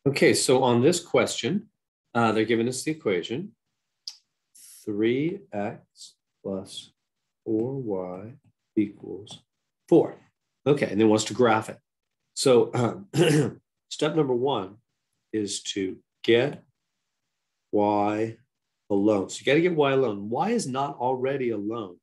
Okay, so on this question, they're giving us the equation 3x plus 4y equals 4. Okay, and then wants to graph it. So step number one is to get y alone. So you got to get y alone. Y is not already alone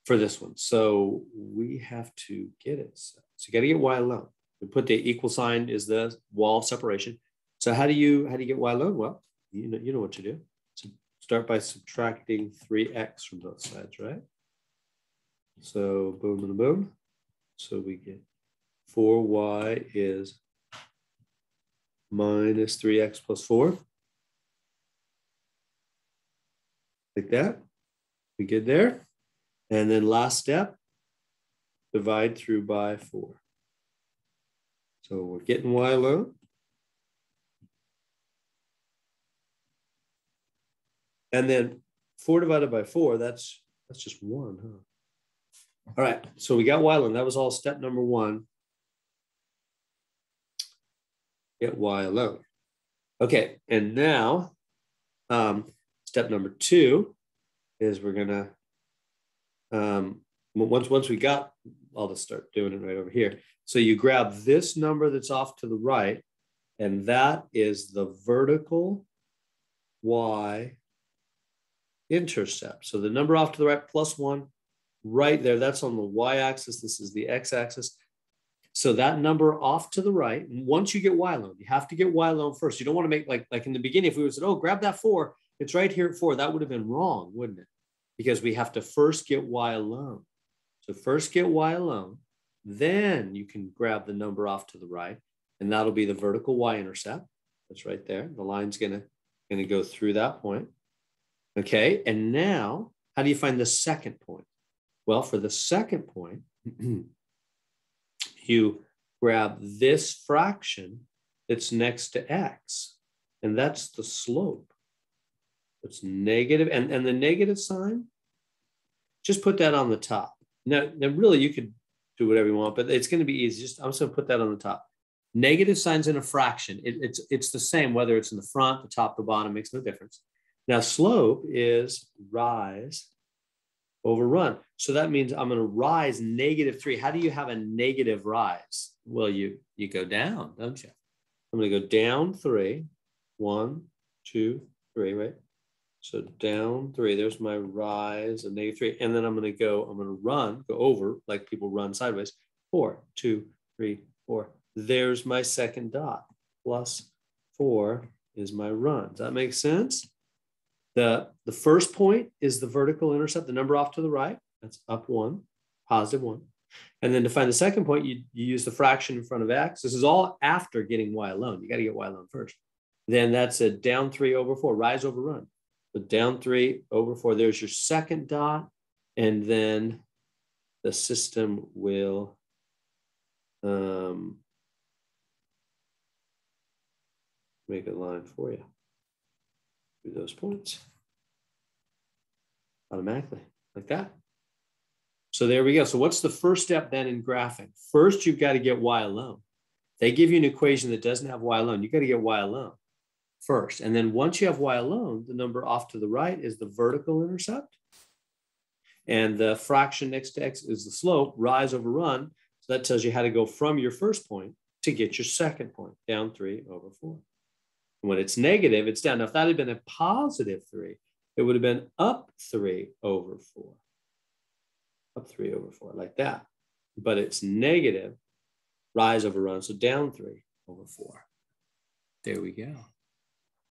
for this one. So we have to get it. So you got to get y alone. We put the equal sign is the wall of separation. So how do you get y alone? Well, you know what to do. So start by subtracting 3x from both sides, right? So boom and boom. So we get 4y is minus 3x plus 4. Like that. We get there. And then last step, divide through by 4. So we're getting y alone. And then 4 divided by 4, that's just 1, huh? All right, so we got y alone. That was all step number 1. Get y alone. Okay, and now step number 2 is we're gonna once we got, I'll just start doing it right over here. So you grab this number that's off to the right, and that is the vertical y intercept. So the number off to the right plus 1 right there, that's on the y-axis. This is the x-axis. So that number off to the right, and once you get y alone, you have to get y alone first. You don't want to make like in the beginning, if we would have said, oh, grab that 4, it's right here at 4, that would have been wrong, wouldn't it? Because we have to first get y alone. So first get y alone, then you can grab the number off to the right, and that'll be the vertical y-intercept. That's right there. The line's gonna go through that point. Okay, and now, how do you find the second point? Well, for the second point, you grab this fraction that's next to x, and that's the slope. It's negative, and the negative sign, just put that on the top. Now really, you could do whatever you want, but it's going to be easy. I'm just going to put that on the top. Negative signs in a fraction. It's the same, whether it's in the front, the top, the bottom, makes no difference. Now, slope is rise over run. So that means I'm going to rise -3. How do you have a negative rise? Well, you go down, don't you? I'm going to go down 3. 1, 2, 3, right? So down 3, there's my rise of -3. And then I'm going to go over, like people run sideways. 4, 2, 3, 4. There's my second dot. Plus 4 is my run. Does that make sense? The first point is the vertical intercept, the number off to the right. That's up 1, positive 1. And then to find the second point, you use the fraction in front of x. This is all after getting y alone. You got to get y alone first. Then that's a down 3 over 4, rise over run. So down 3 over 4, there's your second dot. And then the system will make a line for you through those points automatically, like that. So there we go. So what's the first step then in graphing? First, you've got to get y alone. They give you an equation that doesn't have y alone. You got to get y alone first. And then once you have y alone, the number off to the right is the vertical intercept. And the fraction next to x is the slope, rise over run. So that tells you how to go from your first point to get your second point, down 3 over 4. And when it's negative, it's down. Now, if that had been a positive 3, it would have been up 3 over 4. Up 3 over 4, like that. But it's negative, rise over run, so down 3 over 4. There we go.